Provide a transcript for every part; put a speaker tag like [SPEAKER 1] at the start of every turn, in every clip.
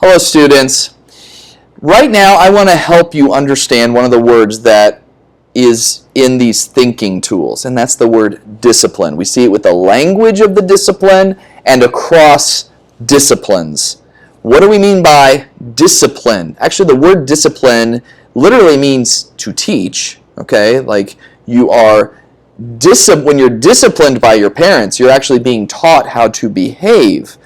[SPEAKER 1] Hello, students. Right now, I want to help you understand one of the words that is in these thinking tools, and that's the word discipline. We see it with the language of the discipline and across disciplines. What do we mean by discipline? Actually, the word discipline literally means to teach, okay? Like you are when you're disciplined by your parents, you're actually being taught how to behave.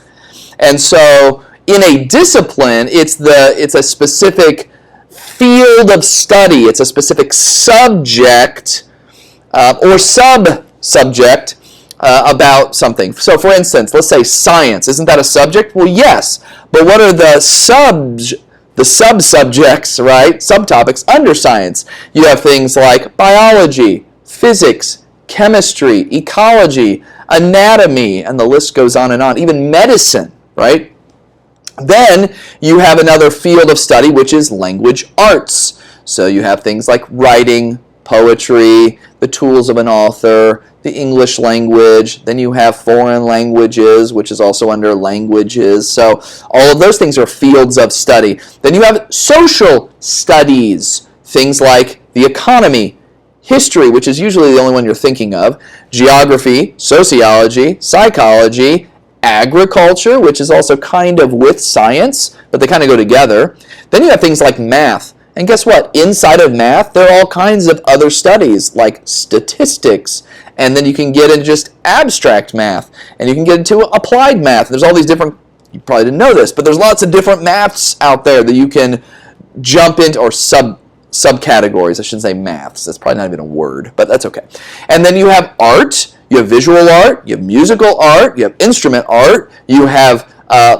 [SPEAKER 1] And so in a discipline, it's a specific field of study. It's a specific subject or sub-subject about something. So for instance, let's say science. Isn't that a subject? Well, yes. But what are the sub-subjects, right? Subtopics under science. You have things like biology, physics, chemistry, ecology, anatomy, and the list goes on and on. Even medicine, right? Then you have another field of study, which is language arts. So you have things like writing, poetry, the tools of an author, the English language. Then you have foreign languages, which is also under languages. So all of those things are fields of study. Then you have social studies, things like the economy, history, which is usually the only one you're thinking of, geography, sociology, psychology, agriculture, which is also kind of with science, but they kind of go together. Then you have things like math. And guess what? Inside of math, there are all kinds of other studies like statistics. And then you can get into just abstract math. And you can get into applied math. There's all these different, you probably didn't know this, but there's lots of different maths out there that you can jump into, or subcategories. I shouldn't say maths. That's probably not even a word, but that's okay. And then you have art. You have visual art, you have musical art, you have instrument art, you have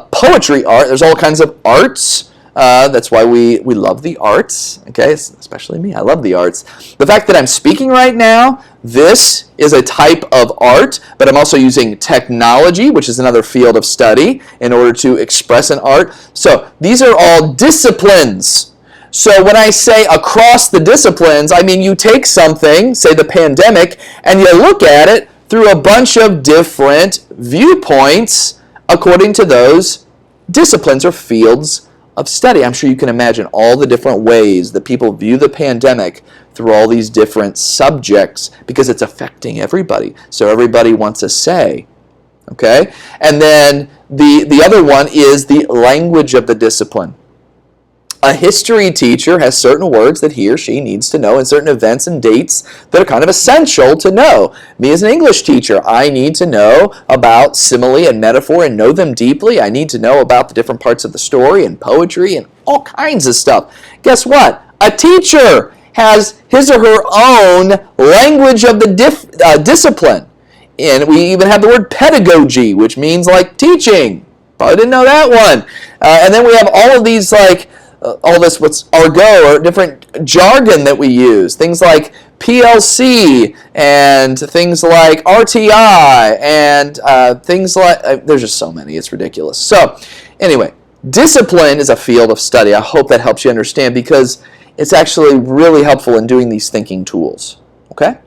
[SPEAKER 1] poetry art. There's all kinds of arts. That's why we love the arts, okay? Especially me, I love the arts. The fact that I'm speaking right now, this is a type of art, but I'm also using technology, which is another field of study, in order to express an art. So these are all disciplines. So when I say across the disciplines, I mean you take something, say the pandemic, and you look at it through a bunch of different viewpoints according to those disciplines or fields of study. I'm sure you can imagine all the different ways that people view the pandemic through all these different subjects because it's affecting everybody. So everybody wants a say. Okay? And then the other one is the language of the discipline. A history teacher has certain words that he or she needs to know and certain events and dates that are kind of essential to know. Me as an English teacher, I need to know about simile and metaphor and know them deeply. I need to know about the different parts of the story and poetry and all kinds of stuff. Guess what? A teacher has his or her own language of the discipline. And we even have the word pedagogy, which means like teaching. Probably didn't know that one. And then we have all of these like all this what's argot or different jargon that we use. Things like PLC and things like RTI and things like, there's just so many, it's ridiculous. So anyway, discipline is a field of study. I hope that helps you understand because it's actually really helpful in doing these thinking tools. Okay?